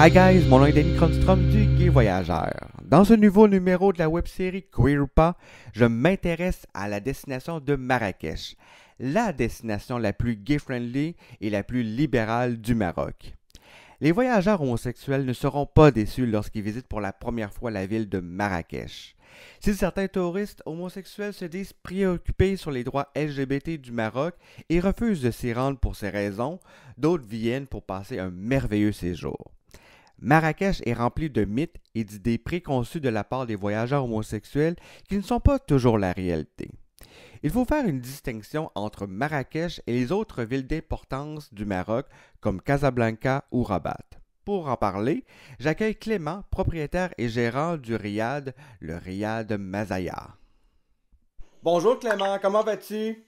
Hi guys, mon nom est Danny Cronstrom du Gay Voyageur. Dans ce nouveau numéro de la web-série Queer ou pas, je m'intéresse à la destination de Marrakech, la destination la plus gay-friendly et la plus libérale du Maroc. Les voyageurs homosexuels ne seront pas déçus lorsqu'ils visitent pour la première fois la ville de Marrakech. Si certains touristes homosexuels se disent préoccupés sur les droits LGBT du Maroc et refusent de s'y rendre pour ces raisons, d'autres viennent pour passer un merveilleux séjour. Marrakech est rempli de mythes et d'idées préconçues de la part des voyageurs homosexuels qui ne sont pas toujours la réalité. Il faut faire une distinction entre Marrakech et les autres villes d'importance du Maroc comme Casablanca ou Rabat. Pour en parler, j'accueille Clément, propriétaire et gérant du Riad, le Riad Mazaya. Bonjour Clément, comment vas-tu?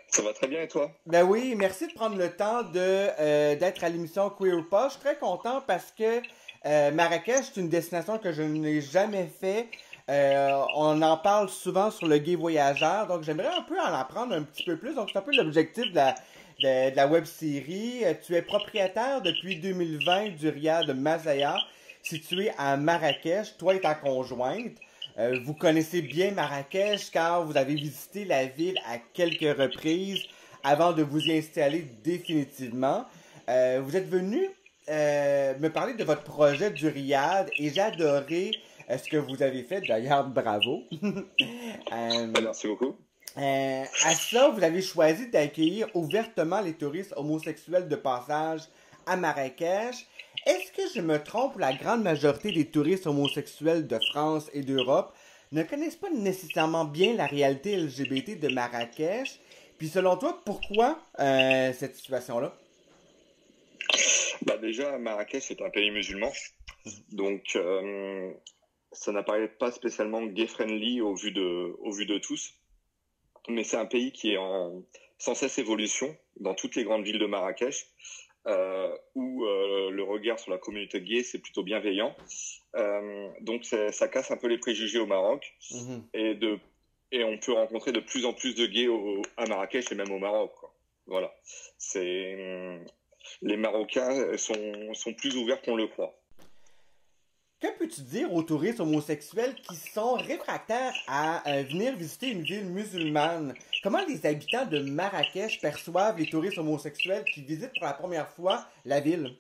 Ça va très bien et toi? Ben oui, merci de prendre le temps d'être à l'émission Queer ou pas. Je suis très content parce que Marrakech, c'est une destination que je n'ai jamais fait. On en parle souvent sur le Gay Voyageur, donc j'aimerais un peu en apprendre un petit peu plus. Donc c'est un peu l'objectif de la web série. Tu es propriétaire depuis 2020 du Riad Mazaya, situé à Marrakech, toi et ta conjointe. Vous connaissez bien Marrakech car vous avez visité la ville à quelques reprises avant de vous y installer définitivement. Vous êtes venu me parler de votre projet du Riad et j'ai adoré ce que vous avez fait. D'ailleurs, bravo. Merci beaucoup. À cela, vous avez choisi d'accueillir ouvertement les touristes homosexuels de passage à Marrakech. Est-ce que je me trompe ou la grande majorité des touristes homosexuels de France et d'Europe ne connaissent pas nécessairement bien la réalité LGBT de Marrakech? Puis selon toi, pourquoi cette situation-là? Bah déjà, Marrakech est un pays musulman, donc ça n'apparaît pas spécialement gay-friendly au vu de tous, mais c'est un pays qui est en sans cesse évolution dans toutes les grandes villes de Marrakech, où le regard sur la communauté gay c'est plutôt bienveillant. Donc ça casse un peu les préjugés au Maroc Mhm. et de et on peut rencontrer de plus en plus de gays à Marrakech et même au Maroc, quoi. Voilà, c'est les Marocains sont plus ouverts qu'on le croit. Que peux-tu dire aux touristes homosexuels qui sont réfractaires à venir visiter une ville musulmane? Comment les habitants de Marrakech perçoivent les touristes homosexuels qui visitent pour la première fois la ville?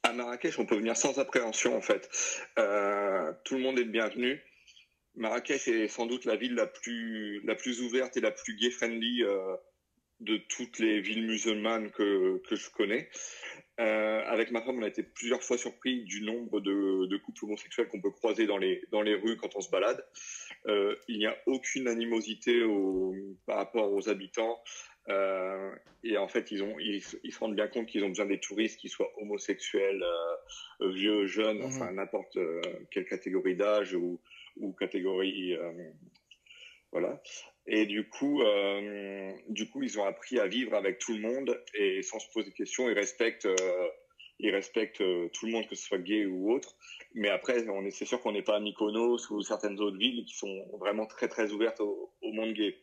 À Marrakech, on peut venir sans appréhension en fait. Tout le monde est le bienvenu. Marrakech est sans doute la ville la plus ouverte et la plus gay-friendly de toutes les villes musulmanes que je connais. Avec ma femme, on a été plusieurs fois surpris du nombre de couples homosexuels qu'on peut croiser dans les rues quand on se balade. Il n'y a aucune animosité par rapport aux habitants. Et en fait, ils se rendent bien compte qu'ils ont besoin des touristes qui soient homosexuels, vieux, jeunes, Mhm. enfin n'importe quelle catégorie d'âge ou catégorie, voilà. Et du coup, ils ont appris à vivre avec tout le monde et sans se poser de questions, ils respectent tout le monde, que ce soit gay ou autre. Mais après, c'est sûr qu'on n'est pas à Mykonos ou certaines autres villes qui sont vraiment très très ouvertes au monde gay.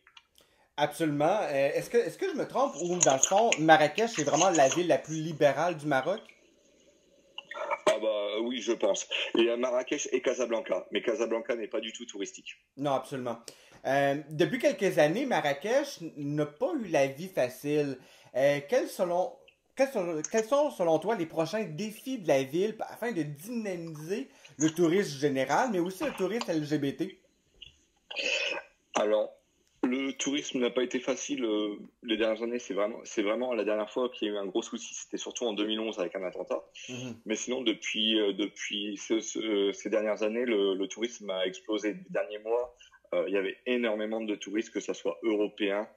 Absolument. Est-ce que je me trompe ou dans le fond, Marrakech est vraiment la ville la plus libérale du Maroc? Ah bah oui, je pense. Il y a Marrakech et Casablanca, mais Casablanca n'est pas du tout touristique. Non, absolument. Depuis quelques années, Marrakech n'a pas eu la vie facile. Quels sont, selon toi, les prochains défis de la ville afin de dynamiser le tourisme général, mais aussi le tourisme LGBT? Alors, le tourisme n'a pas été facile les dernières années. C'est vraiment la dernière fois qu'il y a eu un gros souci. C'était surtout en 2011 avec un attentat. Mhm. Mais sinon, depuis ces dernières années, le tourisme a explosé. Les derniers mois, il y avait énormément de touristes, que ce soit européens,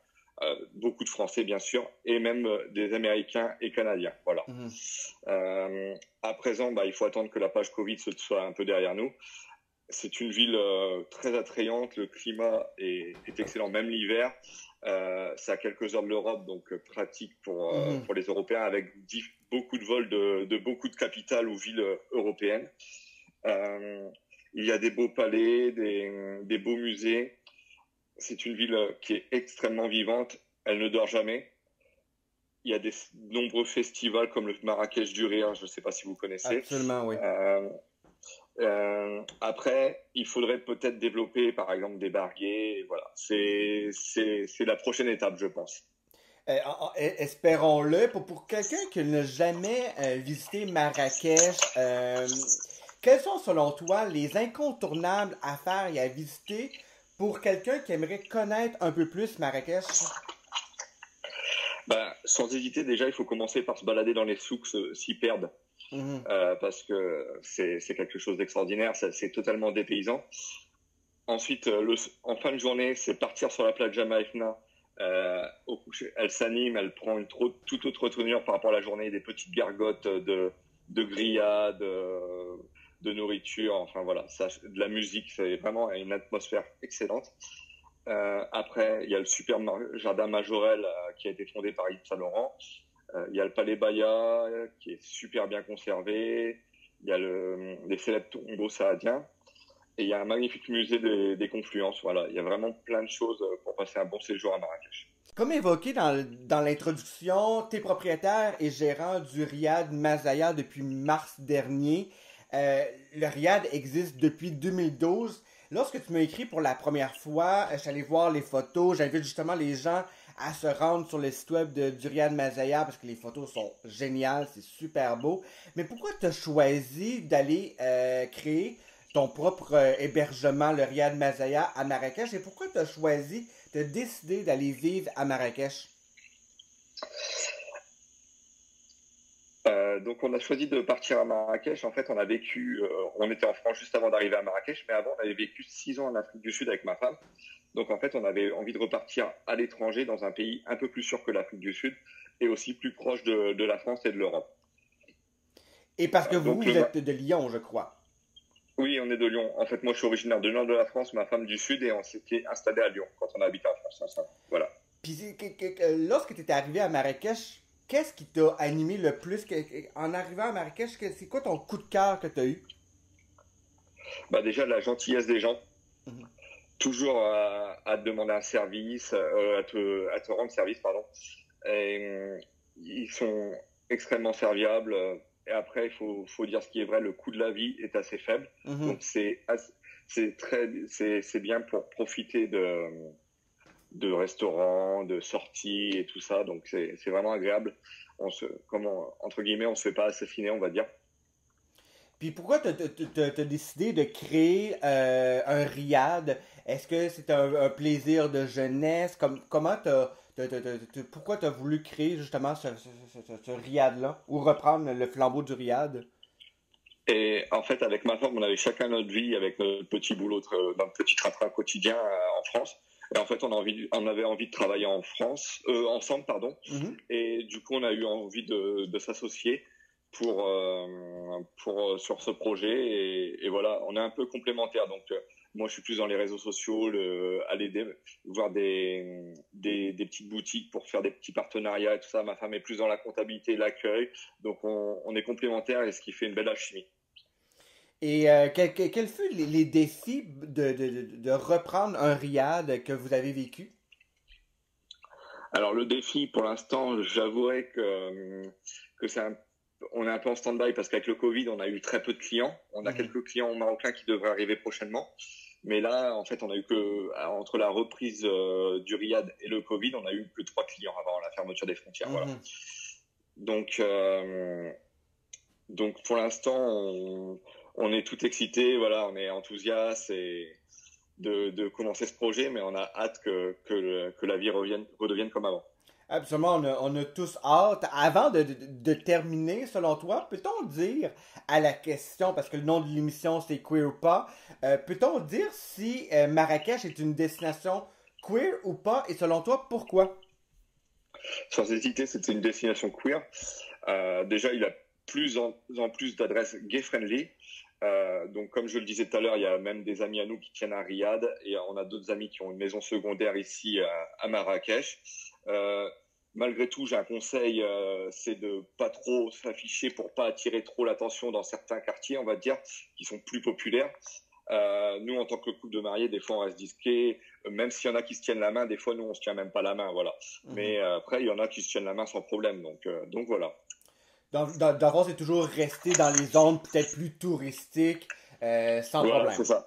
beaucoup de Français bien sûr, et même des Américains et Canadiens. Voilà. Mhm. À présent, bah, il faut attendre que la page Covid soit un peu derrière nous. C'est une ville très attrayante, le climat est excellent, même l'hiver. C'est à quelques heures de l'Europe, donc pratique Mhm. pour les Européens, avec beaucoup de vols de beaucoup de capitales ou villes européennes. Euh, il y a des beaux palais, des beaux musées. C'est une ville qui est extrêmement vivante, elle ne dort jamais. il y a des nombreux festivals comme le Marrakech du Rire, je ne sais pas si vous connaissez. Absolument, oui. Après, il faudrait peut-être développer, par exemple, des barrières. Voilà, c'est la prochaine étape, je pense. Espérons-le. Pour quelqu'un qui n'a jamais visité Marrakech, quels sont selon toi les incontournables à faire et à visiter pour quelqu'un qui aimerait connaître un peu plus Marrakech? Ben, sans hésiter, déjà, il faut commencer par se balader dans les souks, s'y perdre, Mhm. parce que c'est quelque chose d'extraordinaire, c'est totalement dépaysant. Ensuite, en fin de journée, c'est partir sur la plage Jamaïfna. Au coucher, elle s'anime, elle prend toute autre tournure par rapport à la journée, des petites gargotes de grillades, de nourriture, enfin voilà, ça, de la musique, c'est vraiment une atmosphère excellente. Après, il y a le jardin Majorel qui a été fondé par Yves Saint Laurent. Il y a le Palais Baya qui est super bien conservé. Il y a les célèbres tombeaux saadiens. Et il y a un magnifique musée des confluences. Voilà, il y a vraiment plein de choses pour passer un bon séjour à Marrakech. Comme évoqué dans l'introduction, tu es propriétaire et gérant du Riad Mazaya depuis mars dernier. Le Riad existe depuis 2012. Lorsque tu m'as écrit pour la première fois, je suis allé voir les photos. J'invite justement les gens à se rendre sur le site web du Riad Mazaya parce que les photos sont géniales, c'est super beau. Mais pourquoi tu as choisi d'aller créer ton propre hébergement, le Riad Mazaya, à Marrakech? Et pourquoi tu as choisi de décider d'aller vivre à Marrakech? Donc on a choisi de partir à Marrakech. En fait, on était en France juste avant d'arriver à Marrakech, mais avant on avait vécu 6 ans en Afrique du Sud avec ma femme. Donc en fait, on avait envie de repartir à l'étranger dans un pays un peu plus sûr que l'Afrique du Sud et aussi plus proche de la France et de l'Europe. Et parce que vous, Donc vous êtes de Lyon, je crois. oui, on est de Lyon. En fait, moi je suis originaire de nord de la France, ma femme du Sud et on s'était installé à Lyon quand on a habité en France ensemble. Voilà. Puis lorsque tu étais arrivé à Marrakech, qu'est-ce qui t'a animé le plus en arrivant à Marrakech? C'est quoi ton coup de cœur que tu as eu? Bah déjà la gentillesse des gens, Mhm. toujours à te demander un service, à te rendre service, pardon. Et, ils sont extrêmement serviables. Et après, faut dire ce qui est vrai, le coût de la vie est assez faible. Mhm. Donc c'est bien pour profiter de restaurants, de sorties et tout ça. Donc c'est vraiment agréable. Entre guillemets, on se fait pas assassiner, on va dire. Puis pourquoi t'as décidé de créer un riad? Est-ce que c'est un plaisir de jeunesse? Comment pourquoi t'as voulu créer justement ce riad-là? Ou reprendre le flambeau du riad? Et en fait, avec ma femme, on avait chacun notre vie, avec notre petit boulot, notre petit train-train quotidien en France. Et en fait, on avait envie de travailler en France, ensemble, pardon. Mhm. Et du coup, on a eu envie de s'associer sur ce projet. Et voilà, on est un peu complémentaires. Donc, moi, je suis plus dans les réseaux sociaux, aller voir des petites boutiques pour faire des petits partenariats et tout ça. Ma femme est plus dans la comptabilité, l'accueil. Donc, on est complémentaires et ce qui fait une belle alchimie. Et quels furent les défis de reprendre un riad que vous avez vécu? Alors le défi, pour l'instant, j'avouerais que on est un peu en stand-by parce qu'avec le Covid, on a eu très peu de clients. On a Mhm. quelques clients marocains qui devraient arriver prochainement. Mais là, en fait, on a eu entre la reprise du Riyad et le Covid, on a eu que 3 clients avant la fermeture des frontières. Voilà. Mhm. Donc, euh, donc pour l'instant, on est tout excité. Voilà, on est enthousiaste de commencer ce projet, mais on a hâte que la vie redevienne comme avant. Absolument, on a tous hâte. Avant de terminer, selon toi, peut-on dire à la question, parce que le nom de l'émission c'est Queer ou pas, peut-on dire si Marrakech est une destination queer ou pas, et selon toi, pourquoi? Sans hésiter, c'était une destination queer. Déjà, il a en plus d'adresses gay-friendly. Donc, comme je le disais tout à l'heure, il y a même des amis à nous qui tiennent à Riyad et on a d'autres amis qui ont une maison secondaire ici à Marrakech. Euh, Malgré tout, j'ai un conseil, c'est de pas trop s'afficher pour pas attirer trop l'attention dans certains quartiers, on va dire, qui sont plus populaires. Nous, en tant que couple de mariés, des fois, on reste discret. même s'il y en a qui se tiennent la main, des fois nous on se tient même pas la main, voilà. Mais après il y en a qui se tiennent la main sans problème, donc voilà. D'abord, c'est toujours rester dans les zones peut-être plus touristiques, sans Voilà, problème. c'est ça.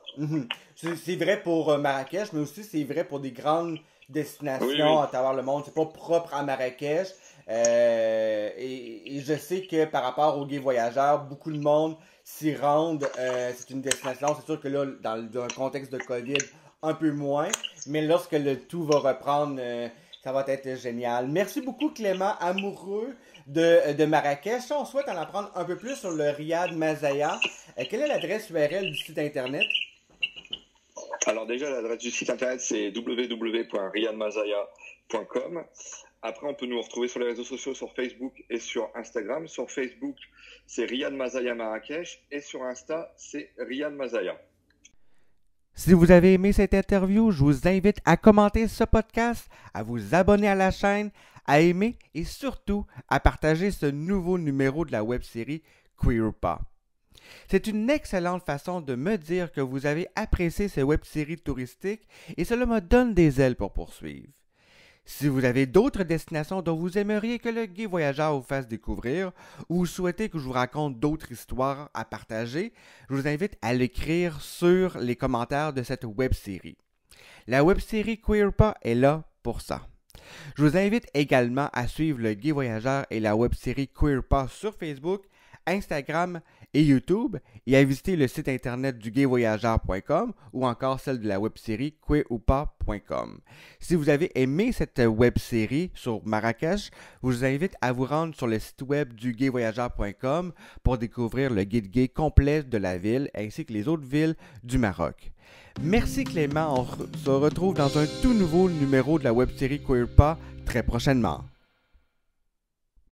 C'est vrai pour Marrakech, mais aussi c'est vrai pour des grandes destinations Oui. à travers le monde. C'est pas propre à Marrakech. Et je sais que par rapport aux gays voyageurs, beaucoup de monde s'y rendent. C'est une destination, c'est sûr que là, dans un contexte de COVID, un peu moins. Mais lorsque le tout va reprendre, ça va être génial. Merci beaucoup, Clément, amoureux de Marrakech. Si on souhaite en apprendre un peu plus sur le Riad Mazaya, quelle est l'adresse URL du site internet? Alors déjà, l'adresse du site internet, c'est www.riyadmazaya.com. Après, on peut nous retrouver sur les réseaux sociaux, sur Facebook et sur Instagram. Sur Facebook, c'est Riyad Mazaya Marrakech et sur Insta, c'est Riyad Mazaya. Si vous avez aimé cette interview, je vous invite à commenter ce podcast, à vous abonner à la chaîne, à aimer et surtout à partager ce nouveau numéro de la web-série Queerupa. C'est une excellente façon de me dire que vous avez apprécié ces web-séries touristiques et cela me donne des ailes pour poursuivre. Si vous avez d'autres destinations dont vous aimeriez que le guide voyageur vous fasse découvrir ou souhaitez que je vous raconte d'autres histoires à partager, je vous invite à l'écrire sur les commentaires de cette web-série. La web-série Queerupa est là pour ça. Je vous invite également à suivre le guide voyageur et la web-série Queerupa sur Facebook, Instagram et YouTube et à visiter le site internet du guidevoyageur.com ou encore celle de la web-série queerupa.com. Si vous avez aimé cette web-série sur Marrakech, je vous invite à vous rendre sur le site web du guidevoyageur.com pour découvrir le guide gay complet de la ville ainsi que les autres villes du Maroc. Merci Clément, on se retrouve dans un tout nouveau numéro de la web-série Queerupa très prochainement.